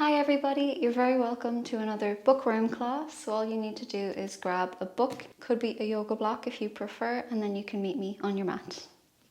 Hi everybody, you're very welcome to another bookworm class. So all you need to do is grab a book, could be a yoga block if you prefer, and then you can meet me on your mat.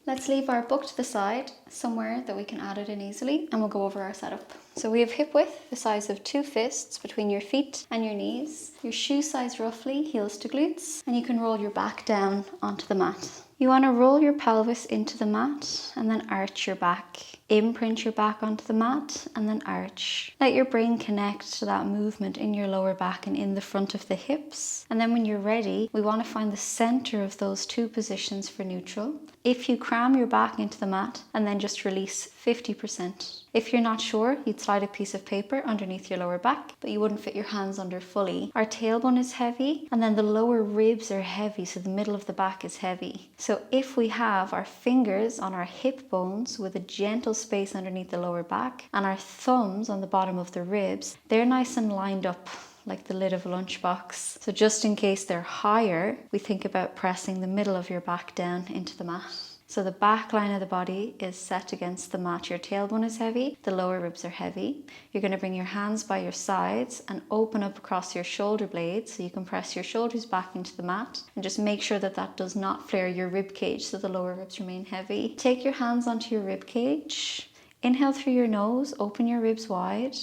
Let's leave our book to the side, somewhere that we can add it in easily, and we'll go over our setup. So we have hip width, the size of 2 fists between your feet and your knees, your shoe size roughly, heels to glutes, and you can roll your back down onto the mat. You want to roll your pelvis into the mat and then arch your back. Imprint your back onto the mat and then arch. Let your brain connect to that movement in your lower back and in the front of the hips. And then when you're ready, we want to find the center of those two positions for neutral. If you cram your back into the mat and then just release 50%. If you're not sure, you'd slide a piece of paper underneath your lower back, but you wouldn't fit your hands under fully. Our tailbone is heavy and then the lower ribs are heavy, so the middle of the back is heavy. So if we have our fingers on our hip bones with a gentle space underneath the lower back and our thumbs on the bottom of the ribs, they're nice and lined up like the lid of a lunchbox. So just in case they're higher, we think about pressing the middle of your back down into the mat. So the back line of the body is set against the mat. Your tailbone is heavy, the lower ribs are heavy. You're going to bring your hands by your sides and open up across your shoulder blades so you can press your shoulders back into the mat and just make sure that that does not flare your rib cage so the lower ribs remain heavy. Take your hands onto your rib cage. Inhale through your nose, open your ribs wide.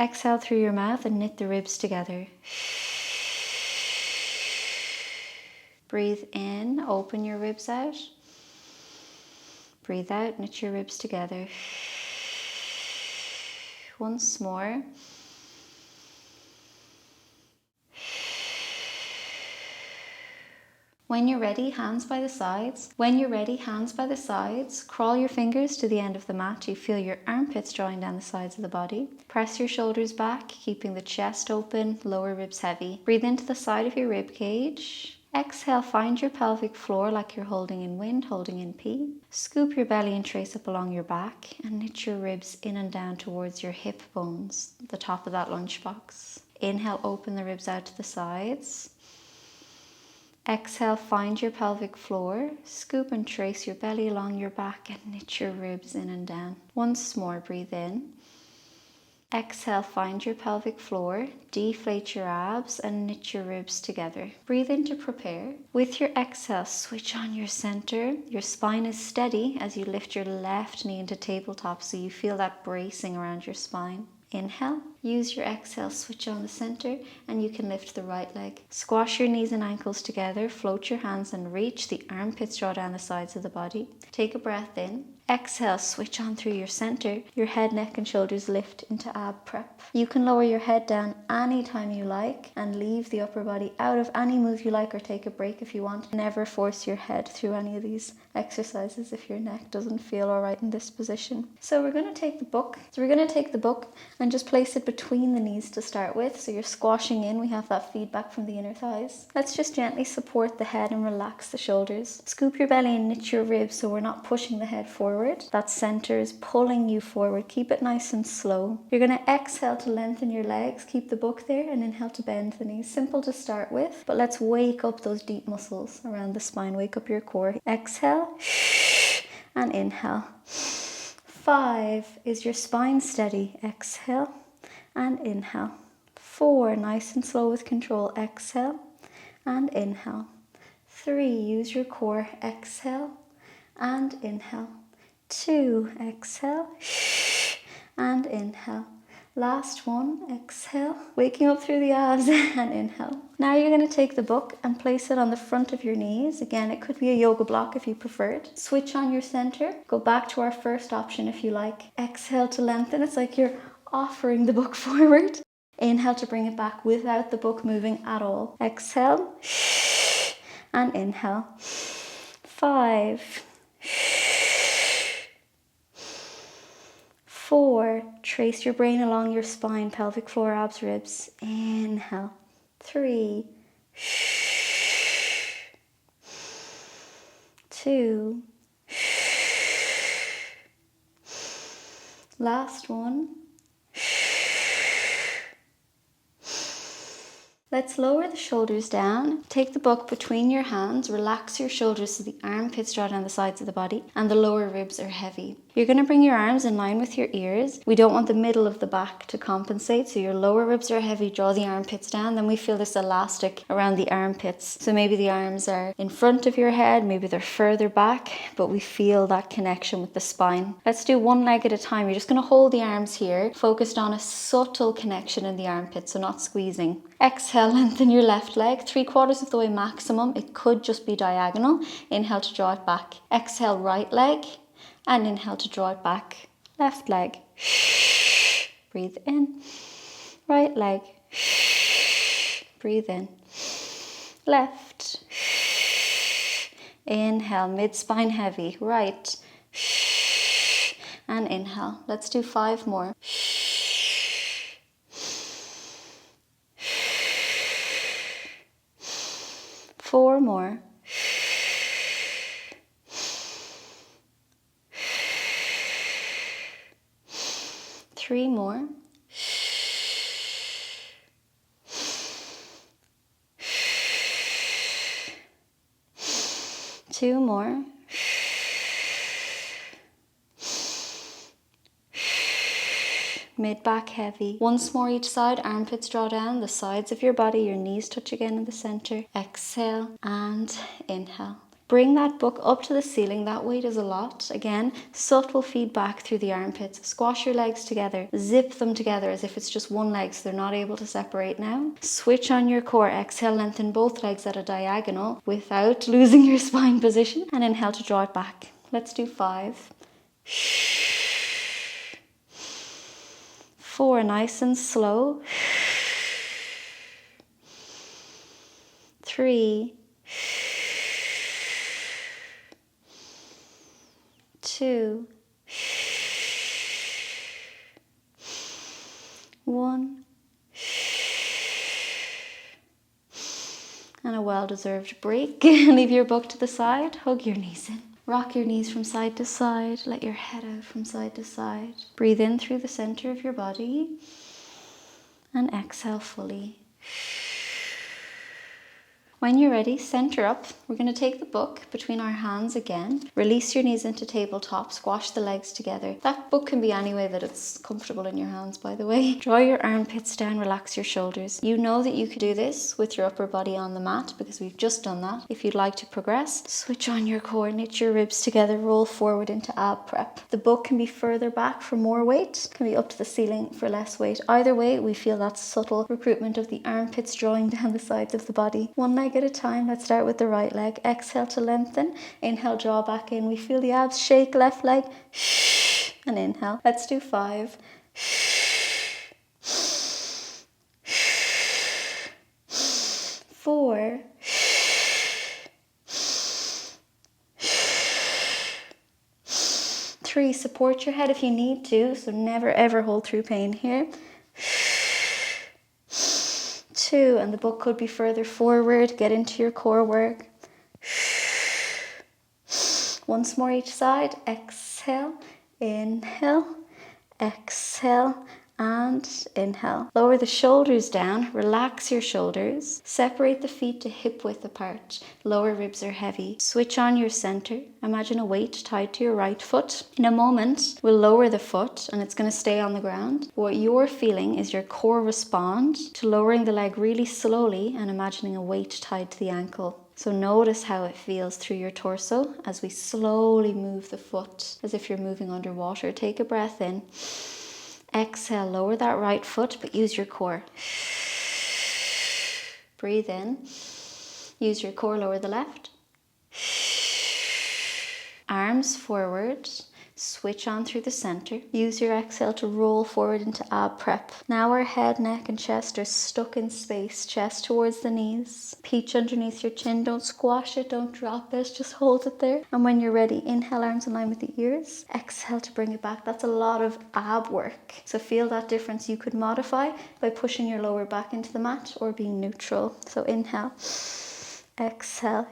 Exhale through your mouth and knit the ribs together. Breathe in, open your ribs out. Breathe out, knit your ribs together. Once more. When you're ready, hands by the sides. Crawl your fingers to the end of the mat. You feel your armpits drawing down the sides of the body. Press your shoulders back, keeping the chest open, lower ribs heavy. Breathe into the side of your rib cage. Exhale, find your pelvic floor like you're holding in wind, holding in P. Scoop your belly and trace up along your back and knit your ribs in and down towards your hip bones, the top of that lunchbox. Inhale, open the ribs out to the sides. Exhale, find your pelvic floor, scoop and trace your belly along your back and knit your ribs in and down. Once more, breathe in. Exhale, find your pelvic floor, deflate your abs and knit your ribs together. Breathe in to prepare. With your exhale, switch on your center. Your spine is steady as you lift your left knee into tabletop so you feel that bracing around your spine. Inhale, use your exhale, switch on the center and you can lift the right leg. Squash your knees and ankles together, float your hands and reach. The armpits draw down the sides of the body. Take a breath in. Exhale, switch on through your center. Your head, neck and shoulders lift into ab prep. You can lower your head down anytime you like and leave the upper body out of any move you like or take a break if you want. Never force your head through any of these exercises if your neck doesn't feel all right in this position. So we're going to take the book. And just place it between the knees to start with. So you're squashing in. We have that feedback from the inner thighs. Let's just gently support the head and relax the shoulders. Scoop your belly and knit your ribs so we're not pushing the head forward. That center is pulling you forward. Keep it nice and slow. You're going to exhale to lengthen your legs. Keep the book there and inhale to bend the knees. Simple to start with, but let's wake up those deep muscles around the spine. Wake up your core. Exhale and inhale. 5 is your spine steady. Exhale and inhale. 4, nice and slow with control. Exhale and inhale. 3, use your core. Exhale and inhale. 2, exhale and inhale. Last one, exhale, waking up through the abs and inhale. Now you're going to take the book and place it on the front of your knees. Again, it could be a yoga block if you prefer it. Switch on your center. Go back to our first option if you like. Exhale to lengthen. It's like you're offering the book forward. Inhale to bring it back without the book moving at all. Exhale and inhale. 5, 4, trace your brain along your spine, pelvic floor, abs, ribs. Inhale. 3, 2, last one. Let's lower the shoulders down. Take the book between your hands, relax your shoulders so the armpits draw down the sides of the body and the lower ribs are heavy. You're going to bring your arms in line with your ears. We don't want the middle of the back to compensate, so your lower ribs are heavy. Draw the armpits down. Then we feel this elastic around the armpits. So maybe the arms are in front of your head, maybe they're further back, but we feel that connection with the spine. Let's do one leg at a time. You're just going to hold the arms here, focused on a subtle connection in the armpit, so not squeezing. Exhale, lengthen your left leg, 3/4 of the way maximum. It could just be diagonal. Inhale to draw it back. Exhale, right leg, and inhale to draw it back. Left leg. Breathe in. Right leg. Breathe in. Left. Inhale, mid-spine heavy. Right. And inhale. Let's do 5 more. 4 more. 3 more. 2 more. Mid back heavy. Once more each side, armpits draw down, the sides of your body, your knees touch again in the center. Exhale and inhale. Bring that book up to the ceiling. That weight is a lot. Again, subtle feedback through the armpits. Squash your legs together. Zip them together as if it's just one leg, so they're not able to separate now. Switch on your core. Exhale, lengthen both legs at a diagonal without losing your spine position. And inhale to draw it back. Let's do 5. 4, nice and slow. 3. 2. 1. And a well-deserved break. Leave your book to the side. Hug your knees in. Rock your knees from side to side. Let your head out from side to side. Breathe in through the center of your body. And exhale fully. When you're ready, center up. We're going to take the book between our hands again. Release your knees into tabletop. Squash the legs together. That book can be any way that it's comfortable in your hands, by the way. Draw your armpits down, relax your shoulders. You know that you could do this with your upper body on the mat because we've just done that. If you'd like to progress, switch on your core, knit your ribs together, roll forward into ab prep. The book can be further back for more weight, can be up to the ceiling for less weight. Either way, we feel that subtle recruitment of the armpits drawing down the sides of the body. One leg at a time. Let's start with the right leg. Exhale to lengthen. Inhale, draw back in. We feel the abs shake. Left leg. And inhale. Let's do 5. 4. 3. Support your head if you need to, so never ever hold through pain here. 2, and the book could be further forward. Get into your core work. Once more each side. Exhale, inhale, exhale, and inhale. Lower the shoulders down. Relax your shoulders. Separate the feet to hip width apart. Lower ribs are heavy. Switch on your center. Imagine a weight tied to your right foot. In a moment, we'll lower the foot and it's going to stay on the ground. What you're feeling is your core respond to lowering the leg really slowly and imagining a weight tied to the ankle. So notice how it feels through your torso as we slowly move the foot as if you're moving underwater. Take a breath in. Exhale, lower that right foot, but use your core. Breathe in. Use your core, lower the left. Arms forward. Switch on through the center. Use your exhale to roll forward into ab prep. Now our head, neck and chest are stuck in space. Chest towards the knees. Peach underneath your chin. Don't squash it, don't drop it. Just hold it there. And when you're ready, inhale, arms in line with the ears. Exhale to bring it back. That's a lot of ab work. So feel that difference. You could modify by pushing your lower back into the mat or being neutral. So inhale. Exhale.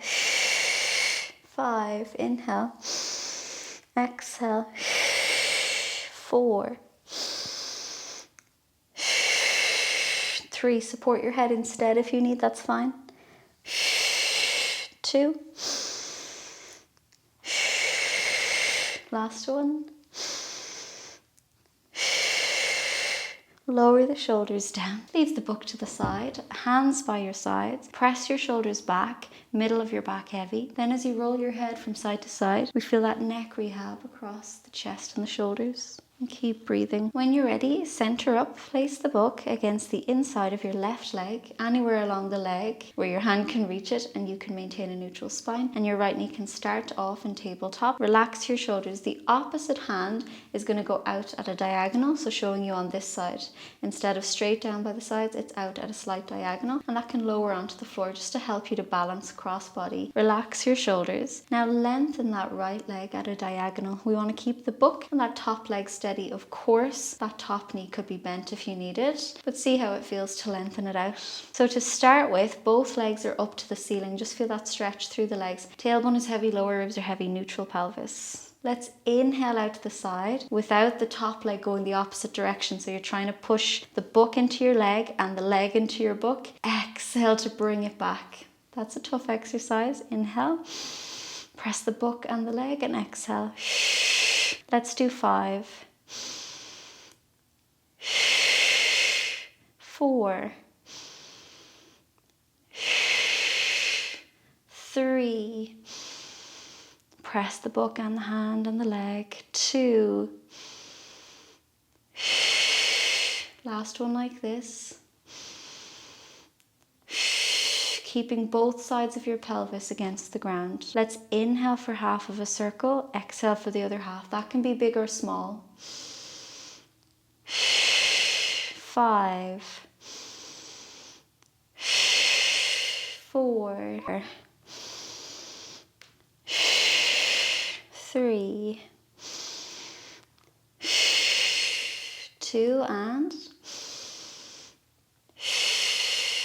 5. Inhale. Exhale. 4. 3. Support your head instead if you need, that's fine. 2. Last one. Lower the shoulders down. Leave the book to the side, hands by your sides. Press your shoulders back, middle of your back heavy. Then as you roll your head from side to side, we feel that neck rehab across the chest and the shoulders. And keep breathing. When you're ready, center up, place the book against the inside of your left leg, anywhere along the leg where your hand can reach it and you can maintain a neutral spine. And your right knee can start off in tabletop. Relax your shoulders. The opposite hand is going to go out at a diagonal, so showing you on this side. Instead of straight down by the sides, it's out at a slight diagonal, and that can lower onto the floor just to help you to balance cross body. Relax your shoulders. Now lengthen that right leg at a diagonal. We want to keep the book and that top leg steady. Of course, that top knee could be bent if you need it, but see how it feels to lengthen it out. So to start with, both legs are up to the ceiling. Just feel that stretch through the legs. Tailbone is heavy, lower ribs are heavy, neutral pelvis. Let's inhale out to the side without the top leg going the opposite direction. So you're trying to push the book into your leg and the leg into your book. Exhale to bring it back. That's a tough exercise. Inhale, press the book and the leg, and exhale. Let's do 5, 4, 3, press the book and the hand and the leg, 2, last one like this, keeping both sides of your pelvis against the ground. Let's inhale for half of a circle, exhale for the other half. That can be big or small. 5, 4, 3, 2, and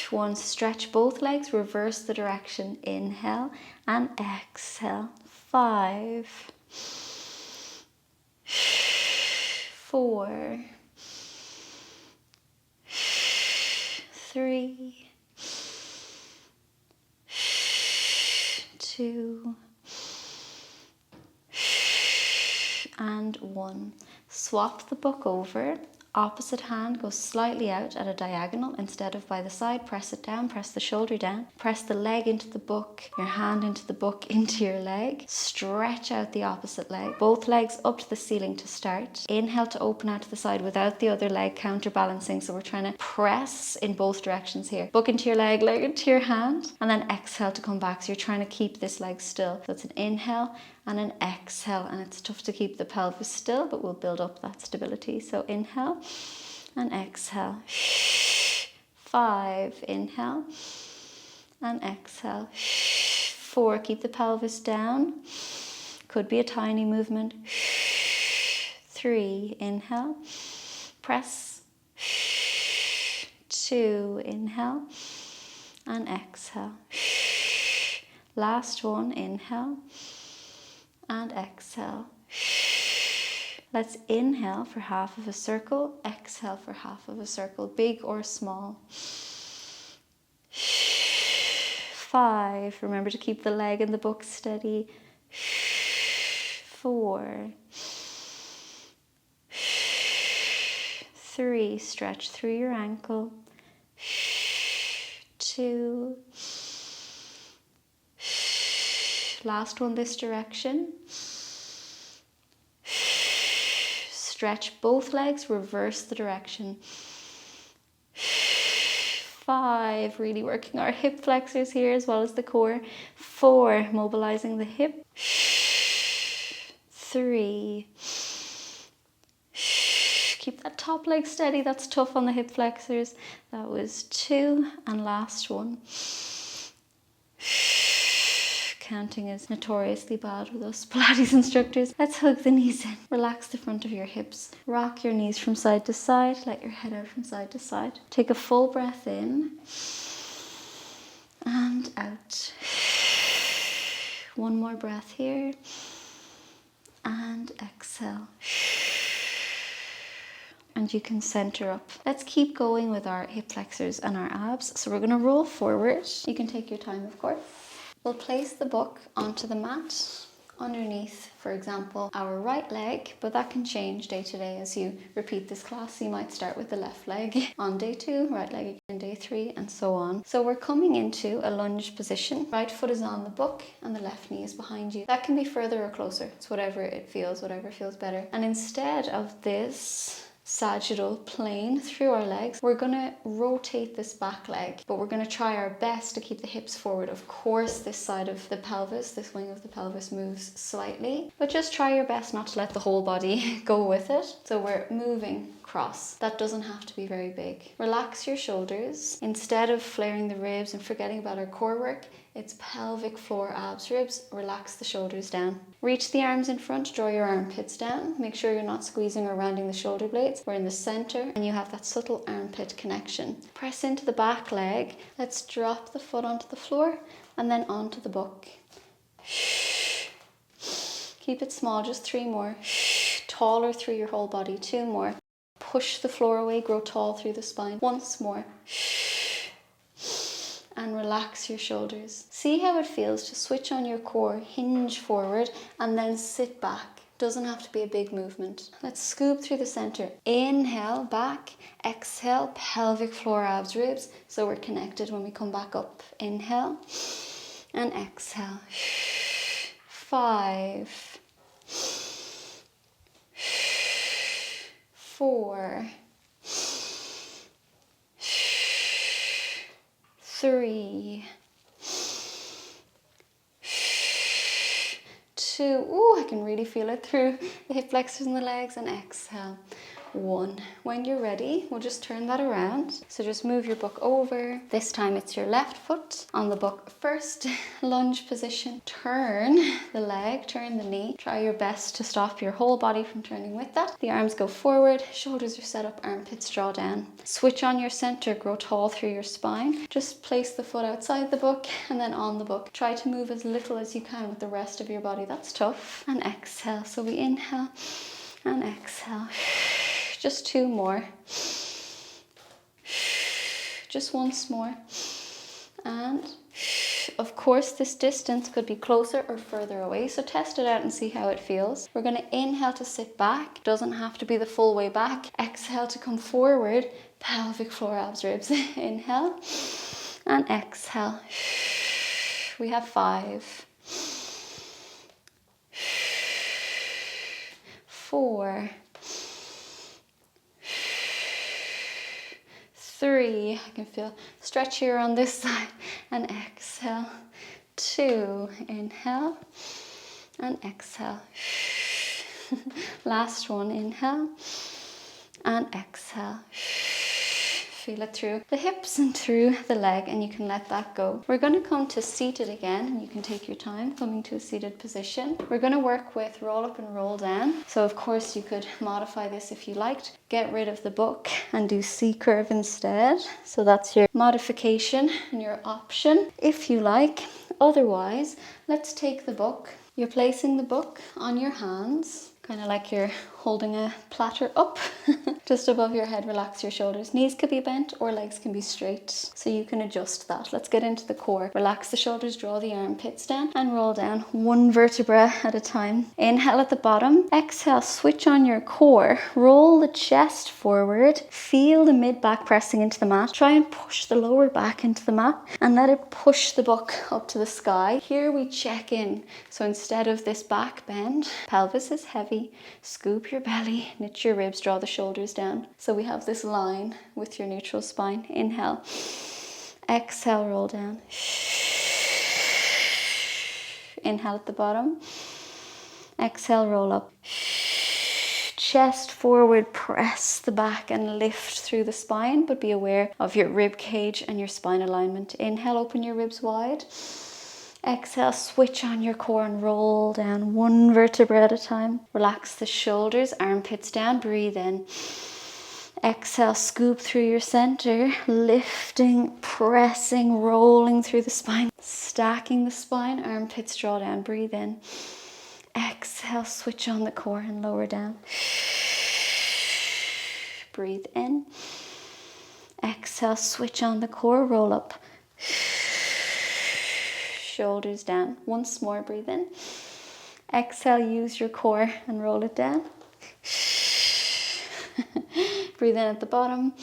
1. Stretch both legs, reverse the direction. Inhale and exhale. 5, 4, 3, 2, and 1. Swap the book over. Opposite hand goes slightly out at a diagonal instead of by the side. Press it down, press the shoulder down, press the leg into the book, your hand into the book, into your leg. Stretch out the opposite leg. Both legs up to the ceiling to start. Inhale to open out to the side without the other leg counterbalancing. So we're trying to press in both directions here. Book into your leg, leg into your hand, and then exhale to come back. So you're trying to keep this leg still. So it's an inhale and an exhale, and it's tough to keep the pelvis still, but we'll build up that stability. So inhale and exhale. 5, inhale and exhale. 4, keep the pelvis down. Could be a tiny movement. 3, inhale, press. 2, inhale and exhale. Last one, inhale and exhale. Let's inhale for half of a circle, exhale for half of a circle, big or small. 5, remember to keep the leg and the book steady. 4, 3, stretch through your ankle. 2, last one this direction. Stretch both legs, reverse the direction. 5, really working our hip flexors here as well as the core. 4, mobilizing the hip. 3, keep that top leg steady, that's tough on the hip flexors. That was 2, and last one. Counting is notoriously bad with us Pilates instructors. Let's hug the knees in. Relax the front of your hips. Rock your knees from side to side. Let your head out from side to side. Take a full breath in and out. One more breath here and exhale. And you can center up. Let's keep going with our hip flexors and our abs. So we're going to roll forward. You can take your time, of course. We'll place the book onto the mat underneath, for example, our right leg, but that can change day to day as you repeat this class. You might start with the left leg on day 2, right leg on day 3, and so on. So we're coming into a lunge position. Right foot is on the book and the left knee is behind you. That can be further or closer. It's whatever it feels, whatever feels better. And instead of this sagittal plane through our legs, we're going to rotate this back leg, but we're going to try our best to keep the hips forward. Of course, this side of the pelvis, this wing of the pelvis moves slightly, but just try your best not to let the whole body go with it. So we're moving cross. That doesn't have to be very big. Relax your shoulders. Instead of flaring the ribs and forgetting about our core work, it's pelvic floor, abs, ribs. Relax the shoulders down. Reach the arms in front, draw your armpits down. Make sure you're not squeezing or rounding the shoulder blades. We're in the center and you have that subtle armpit connection. Press into the back leg. Let's drop the foot onto the floor and then onto the book. Keep it small, just 3 more. Taller through your whole body, 2 more. Push the floor away, grow tall through the spine. Once more. And relax your shoulders. See how it feels to switch on your core, hinge forward, and then sit back. Doesn't have to be a big movement. Let's scoop through the center. Inhale, back. Exhale, pelvic floor, abs, ribs. So we're connected when we come back up. Inhale and exhale. 5, 4, 3, 2, ooh, I can really feel it through the hip flexors and the legs, and exhale. 1. When you're ready, we'll just turn that around. So just move your book over. This time it's your left foot on the book first. Lunge position. Turn the leg, turn the knee. Try your best to stop your whole body from turning with that. The arms go forward, shoulders are set up, armpits draw down. Switch on your center, grow tall through your spine. Just place the foot outside the book and then on the book. Try to move as little as you can with the rest of your body. That's tough. And exhale. So we inhale and exhale. Just 2 more. Just once more. And of course, this distance could be closer or further away, so test it out and see how it feels. We're going to inhale to sit back. Doesn't have to be the full way back. Exhale to come forward. Pelvic floor, abs, ribs. Inhale and exhale. We have 5, 4, 3, I can feel stretch here on this side, and exhale. 2, inhale and exhale. Last one, inhale and exhale. Feel it through the hips and through the leg, and you can let that go. We're going to come to seated again, and you can take your time coming to a seated position. We're going to work with roll up and roll down. So of course you could modify this if you liked. Get rid of the book and do C-curve instead. So that's your modification and your option if you like. Otherwise, let's take the book. You're placing the book on your hands, kind of like you're holding a platter up just above your head. Relax your shoulders. Knees could be bent or legs can be straight, so you can adjust that. Let's get into the core. Relax the shoulders, draw the armpits down and roll down 1 vertebra at a time. Inhale at the bottom. Exhale, switch on your core. Roll the chest forward. Feel the mid-back pressing into the mat. Try and push the lower back into the mat and let it push the book up to the sky. Here we check in. So instead of this back bend, pelvis is heavy. Scoop your belly, knit your ribs, draw the shoulders down. So we have this line with your neutral spine. Inhale. Exhale, roll down. Inhale at the bottom. Exhale, roll up. Chest forward, press the back and lift through the spine, but be aware of your rib cage and your spine alignment. Inhale, open your ribs wide. Exhale, switch on your core and roll down 1 vertebra at a time. Relax the shoulders, armpits down, breathe in. Exhale, scoop through your center, lifting, pressing, rolling through the spine. Stacking the spine, armpits draw down, breathe in. Exhale, switch on the core and lower down. Breathe in. Exhale, switch on the core, roll up. Shoulders down. Once more, breathe in. Exhale, use your core and roll it down. Breathe in at the bottom.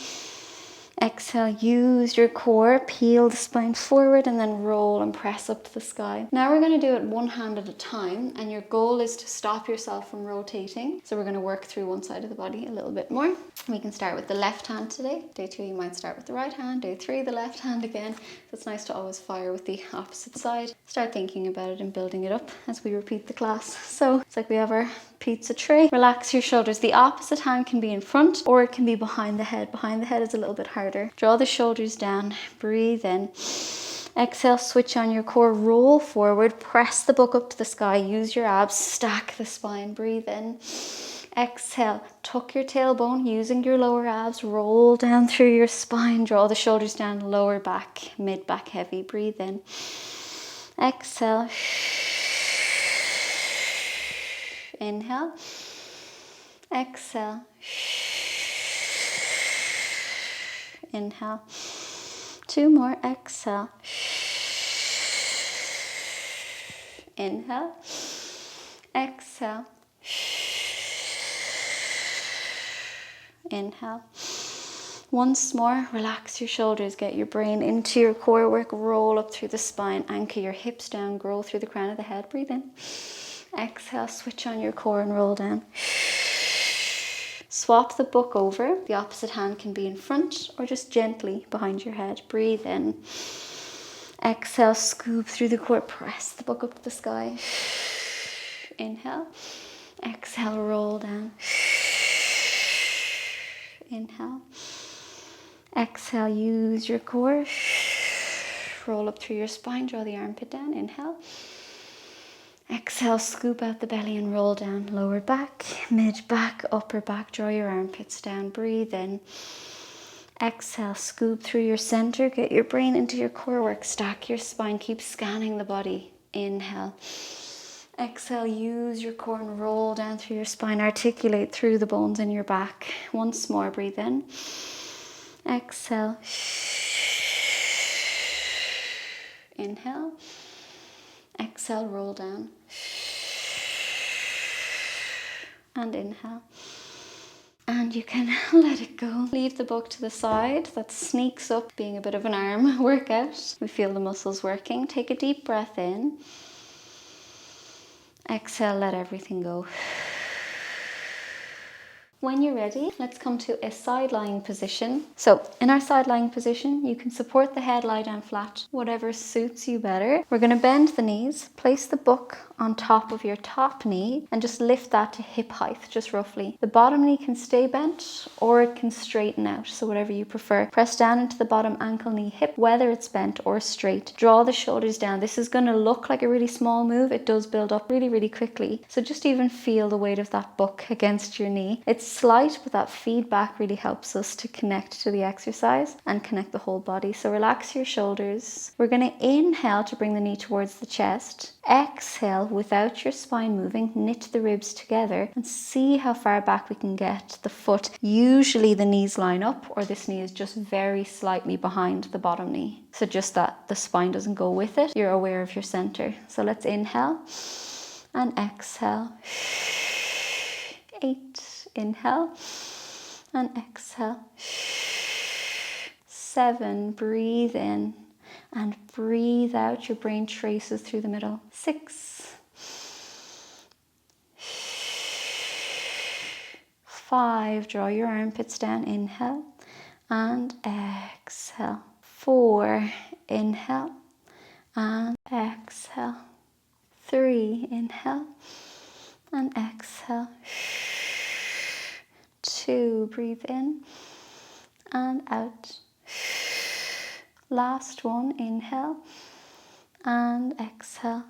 Exhale, use your core, peel the spine forward and then roll and press up to the sky. Now we're going to do it one hand at a time, and your goal is to stop yourself from rotating. So we're going to work through one side of the body a little bit more. We can start with the left hand today. Day 2 you might start with the right hand. Day 3 the left hand again. So it's nice to always fire with the opposite side. Start thinking about it and building it up as we repeat the class. So it's like we have our pizza tray. Relax your shoulders. The opposite hand can be in front or it can be behind the head. Behind the head is a little bit harder. Draw the shoulders down. Breathe in. Exhale, switch on your core, roll forward, press the book up to the sky, use your abs, stack the spine, breathe in. Exhale, tuck your tailbone using your lower abs, roll down through your spine, draw the shoulders down, lower back, mid back heavy, breathe in. Exhale. Inhale. Exhale. Inhale. 2 more. Exhale. Inhale. Exhale. Inhale. Once more, relax your shoulders, get your brain into your core work, roll up through the spine, anchor your hips down, grow through the crown of the head, breathe in. Exhale, switch on your core and roll down. Swap the book over. The opposite hand can be in front or just gently behind your head. Breathe in. Exhale, scoop through the core, press the book up to the sky. Inhale. Exhale, roll down. Inhale. Exhale, use your core. Roll up through your spine, draw the armpit down. Inhale. Exhale, scoop out the belly and roll down. Lower back, mid back, upper back. Draw your armpits down. Breathe in. Exhale, scoop through your center. Get your brain into your core work. Stack your spine. Keep scanning the body. Inhale. Exhale, use your core and roll down through your spine. Articulate through the bones in your back. Once more, breathe in. Exhale. Inhale. Exhale, roll down. And inhale. And you can let it go. Leave the book to the side. That sneaks up, being a bit of an arm workout. We feel the muscles working. Take a deep breath in. Exhale, let everything go. When you're ready, let's come to a side lying position. So in our side lying position, you can support the head, lie down flat, whatever suits you better. We're going to bend the knees, place the book on top of your top knee and just lift that to hip height, just roughly. The bottom knee can stay bent or it can straighten out, so whatever you prefer. Press down into the bottom ankle, knee, hip, whether it's bent or straight. Draw the shoulders down. This is going to look like a really small move. It does build up really, really quickly. So just even feel the weight of that book against your knee. It's slight, but that feedback really helps us to connect to the exercise and connect the whole body. So relax your shoulders. We're going to inhale to bring the knee towards the chest. Exhale without your spine moving, knit the ribs together and see how far back we can get the foot. Usually the knees line up, or this knee is just very slightly behind the bottom knee. So just that the spine doesn't go with it. You're aware of your center. So let's inhale and exhale. 8. Inhale and exhale. 7. Breathe in and breathe out. Your brain traces through the middle. 6. 5. Draw your armpits down. Inhale and exhale. 4. Inhale and exhale. 3. Inhale and exhale. 2. Breathe in and out. Last one. Inhale and exhale.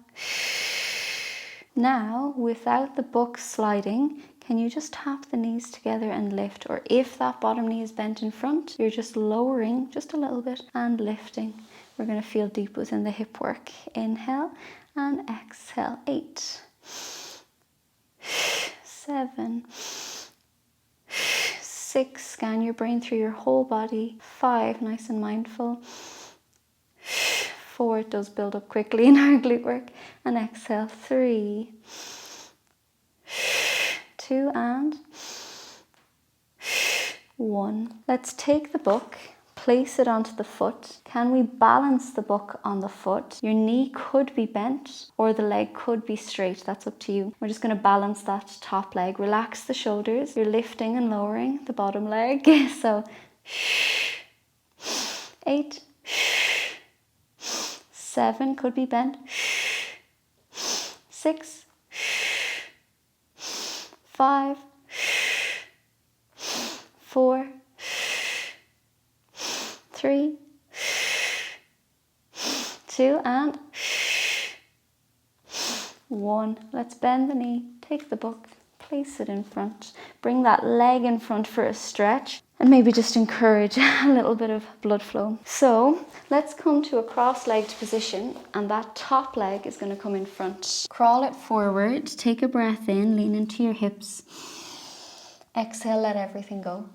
Now, without the book sliding, can you just tap the knees together and lift? Or if that bottom knee is bent in front, you're just lowering just a little bit and lifting. We're going to feel deep within the hip work. Inhale and exhale. 8. 7. 6. Scan your brain through your whole body. 5. Nice and mindful. 4. It does build up quickly in our glute work. And exhale. 3. 2 and 1. Let's take the book, place it onto the foot. Can we balance the book on the foot? Your knee could be bent or the leg could be straight. That's up to you. We're just going to balance that top leg. Relax the shoulders. You're lifting and lowering the bottom leg. So 8, 7 could be bent. 6, 5, 4, 3, 2 and 1. Let's bend the knee, take the book, place it in front. Bring that leg in front for a stretch and maybe just encourage a little bit of blood flow. So let's come to a cross-legged position and that top leg is going to come in front. Crawl it forward, take a breath in, lean into your hips. Exhale, let everything go.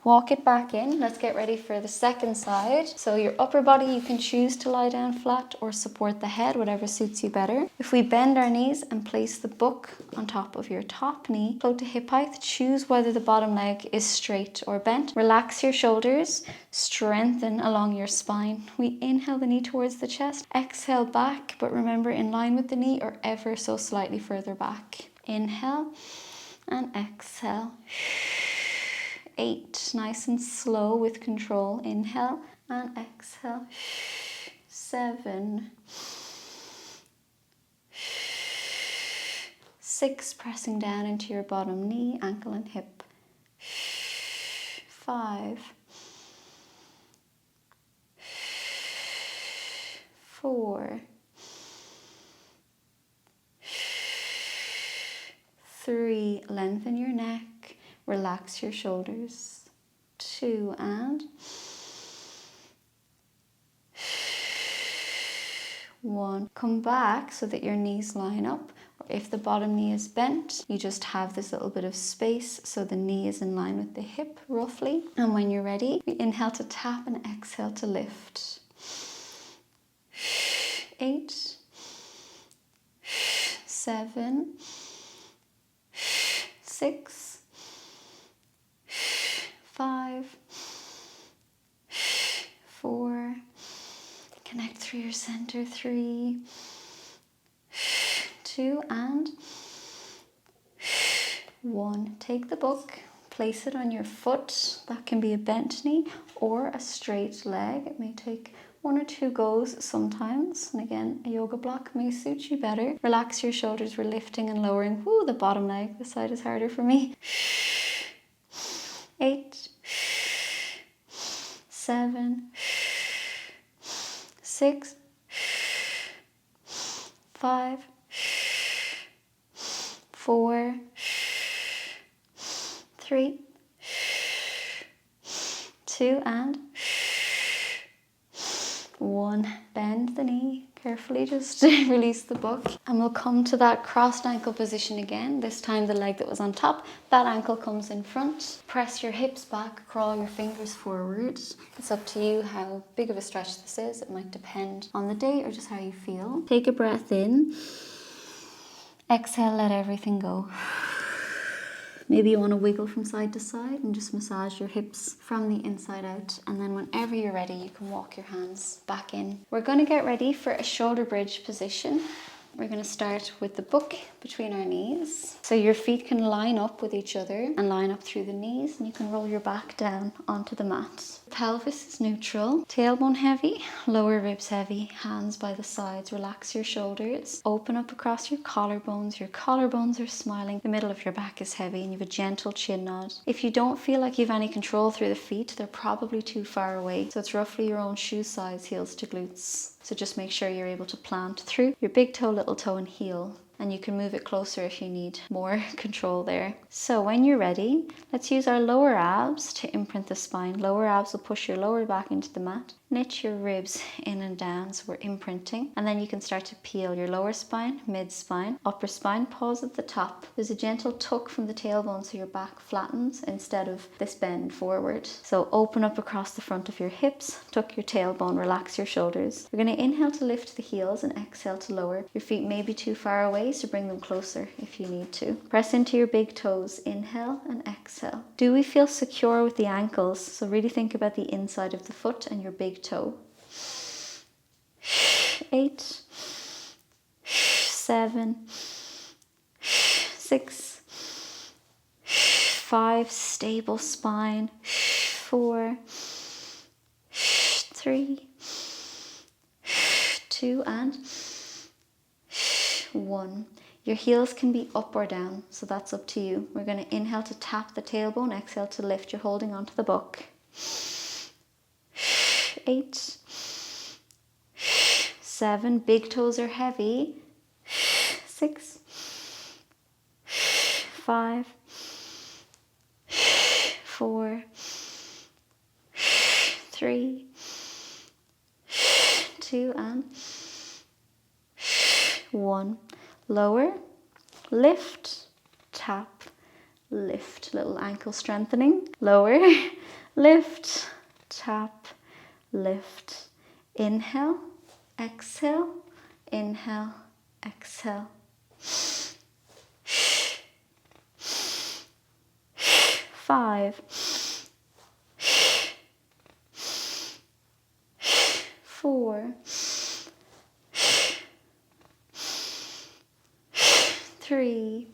Walk it back in. Let's get ready for the second side. So your upper body, you can choose to lie down flat or support the head, whatever suits you better. If we bend our knees and place the book on top of your top knee, float to hip height, choose whether the bottom leg is straight or bent. Relax your shoulders, strengthen along your spine. We inhale the knee towards the chest, exhale back, but remember in line with the knee or ever so slightly further back. Inhale and exhale. 8, nice and slow with control. Inhale and exhale. 7, 6, pressing down into your bottom knee, ankle and hip. 5, 4, 3, lengthen your neck. Relax your shoulders. 2 and 1. Come back so that your knees line up. Or if the bottom knee is bent, you just have this little bit of space so the knee is in line with the hip roughly. And when you're ready, we inhale to tap and exhale to lift. 8, 7, 6, 5, 4, connect through your center. 3, 2 and 1. Take the book, place it on your foot. That can be a bent knee or a straight leg. It may take 1 or 2 goes sometimes. And again, a yoga block may suit you better. Relax your shoulders. We're lifting and lowering. Woo, the bottom leg. This side is harder for me. 8, 7, 6, 5, 4, 3, 2 and 1. Bend the knee. Carefully just release the book and we'll come to that crossed ankle position again. This time the leg that was on top, that ankle comes in front. Press your hips back, crawl your fingers forward. It's up to you how big of a stretch this is. It might depend on the day or just how you feel. Take a breath in. Exhale, let everything go. Maybe you want to wiggle from side to side and just massage your hips from the inside out. And then whenever you're ready, you can walk your hands back in. We're going to get ready for a shoulder bridge position. We're going to start with the book between our knees. So your feet can line up with each other and line up through the knees, and you can roll your back down onto the mat. Pelvis is neutral, tailbone heavy, lower ribs heavy, hands by the sides. Relax your shoulders, open up across your collarbones. Your collarbones are smiling, the middle of your back is heavy, and you have a gentle chin nod. If you don't feel like you have any control through the feet, they're probably too far away. So it's roughly your own shoe size, heels to glutes. So just make sure you're able to plant through your big toe, little toe and heel. And you can move it closer if you need more control there. So when you're ready, let's use our lower abs to imprint the spine. Lower abs will push your lower back into the mat. Knit your ribs in and down, so we're imprinting. And then you can start to peel your lower spine, mid spine, upper spine, pause at the top. There's a gentle tuck from the tailbone so your back flattens instead of this bend forward. So open up across the front of your hips, tuck your tailbone, relax your shoulders. We're going to inhale to lift the heels and exhale to lower. Your feet may be too far away, so bring them closer if you need to. Press into your big toes, inhale and exhale. Do we feel secure with the ankles? So really think about the inside of the foot and your big toe. 8, 7, 6, 5, stable spine. 4, 3, 2, and 1. Your heels can be up or down, so that's up to you. We're going to inhale to tap the tailbone, exhale to lift. You're holding onto the book. 8, 7, big toes are heavy. 6, 5, 4, 3, 2, and 1. Lower, lift, tap, lift. Little ankle strengthening. Lower, lift, tap, lift. Inhale, exhale, inhale, exhale. 5, 4, 3,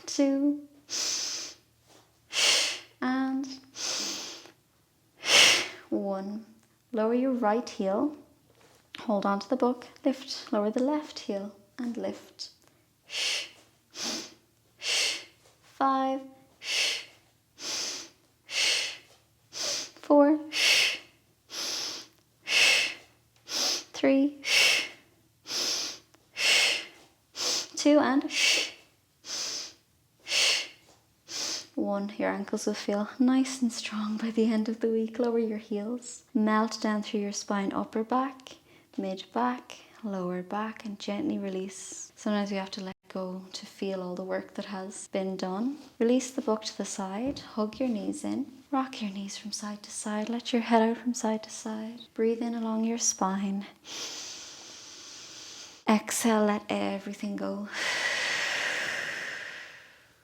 2, and 1. Lower your right heel, hold on to the book, lift, lower the left heel and lift. 5, 4, 3, 2, and 1. Your ankles will feel nice and strong by the end of the week. Lower your heels. Melt down through your spine, upper back, mid back, lower back, and gently release. Sometimes we have to let go to feel all the work that has been done. Release the book to the side. Hug your knees in. Rock your knees from side to side. Let your head out from side to side. Breathe in along your spine. Exhale, let everything go.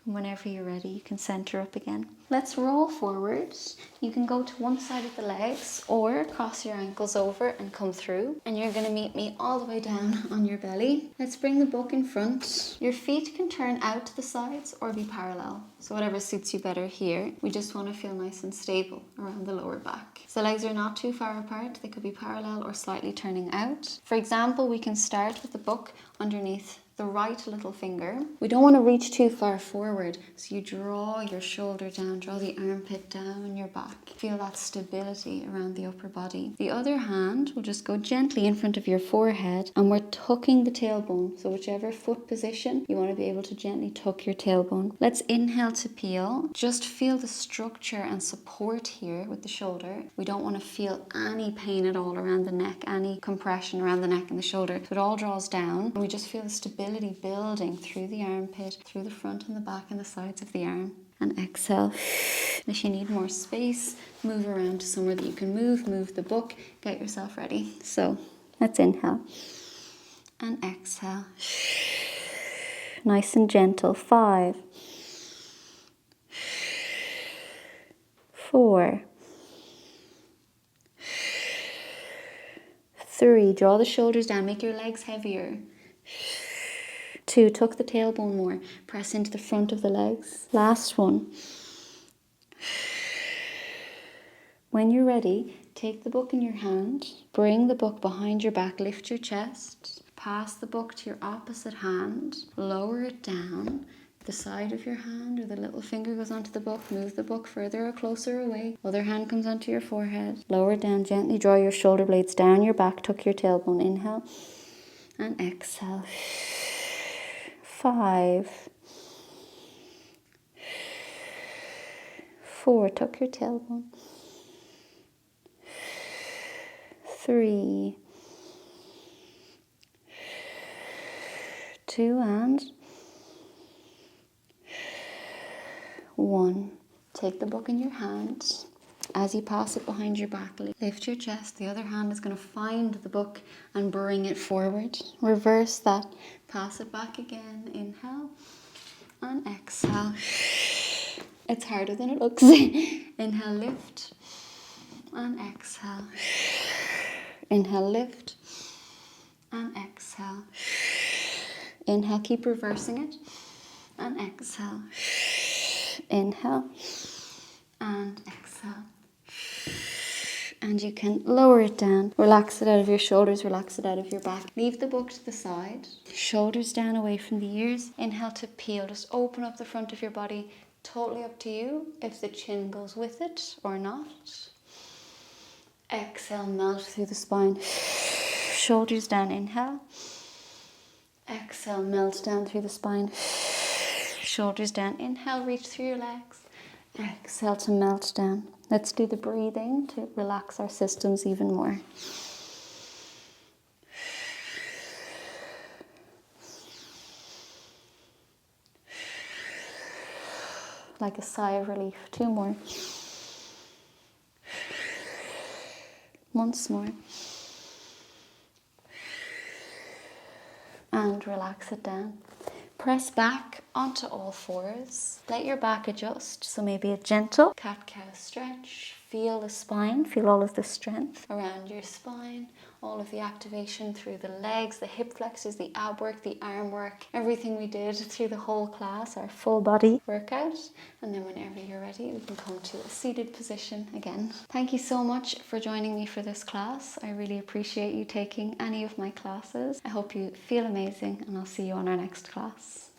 Whenever you're ready, you can center up again. Let's roll forward. You can go to one side of the legs or cross your ankles over and come through. And you're going to meet me all the way down on your belly. Let's bring the book in front. Your feet can turn out to the sides or be parallel. So whatever suits you better here. We just want to feel nice and stable around the lower back. So the legs are not too far apart. They could be parallel or slightly turning out. For example, we can start with the book underneath the right little finger. We don't want to reach too far forward, so you draw your shoulder down, draw the armpit down your back. Feel that stability around the upper body. The other hand will just go gently in front of your forehead, and we're tucking the tailbone. So whichever foot position, you want to be able to gently tuck your tailbone. Let's inhale to peel. Just feel the structure and support here with the shoulder. We don't want to feel any pain at all around the neck, any compression around the neck and the shoulder. So it all draws down, and we just feel the stability building through the armpit, through the front and the back and the sides of the arm. And exhale. If you need more space, move around to somewhere that you can move the book, get yourself ready. So let's inhale and exhale. Nice and gentle. 5, 4, 3, draw the shoulders down, make your legs heavier. 2, tuck the tailbone more, press into the front of the legs. Last one. When you're ready, take the book in your hand, bring the book behind your back, lift your chest, pass the book to your opposite hand, lower it down. The side of your hand or the little finger goes onto the book, move the book further or closer away. Other hand comes onto your forehead. Lower it down, gently draw your shoulder blades down your back, tuck your tailbone, inhale and exhale. 5, 4, tuck your tailbone. 3, 2, and 1. Take the book in your hand. As you pass it behind your back, lift your chest. The other hand is going to find the book and bring it forward. Reverse that. Pass it back again. Inhale and exhale. It's harder than it looks. Inhale, lift and exhale. Inhale, lift and exhale. Inhale, keep reversing it and exhale. Inhale and exhale. And you can lower it down. Relax it out of your shoulders, relax it out of your back. Leave the book to the side. Shoulders down away from the ears. Inhale to peel. Just open up the front of your body. Totally up to you if the chin goes with it or not. Exhale, melt through the spine. Shoulders down, inhale. Exhale, melt down through the spine. Shoulders down, inhale, reach through your legs. Exhale to melt down. Let's do the breathing to relax our systems even more. Like a sigh of relief. 2 more. Once more. And relax it down. Press back onto all fours. Let your back adjust. So maybe a gentle cat-cow stretch. Feel the spine. Feel all of the strength around your spine. All of the activation through the legs, the hip flexors, the ab work, the arm work. Everything we did through the whole class, our full body workout. And then whenever you're ready, we can come to a seated position again. Thank you so much for joining me for this class. I really appreciate you taking any of my classes. I hope you feel amazing, and I'll see you on our next class.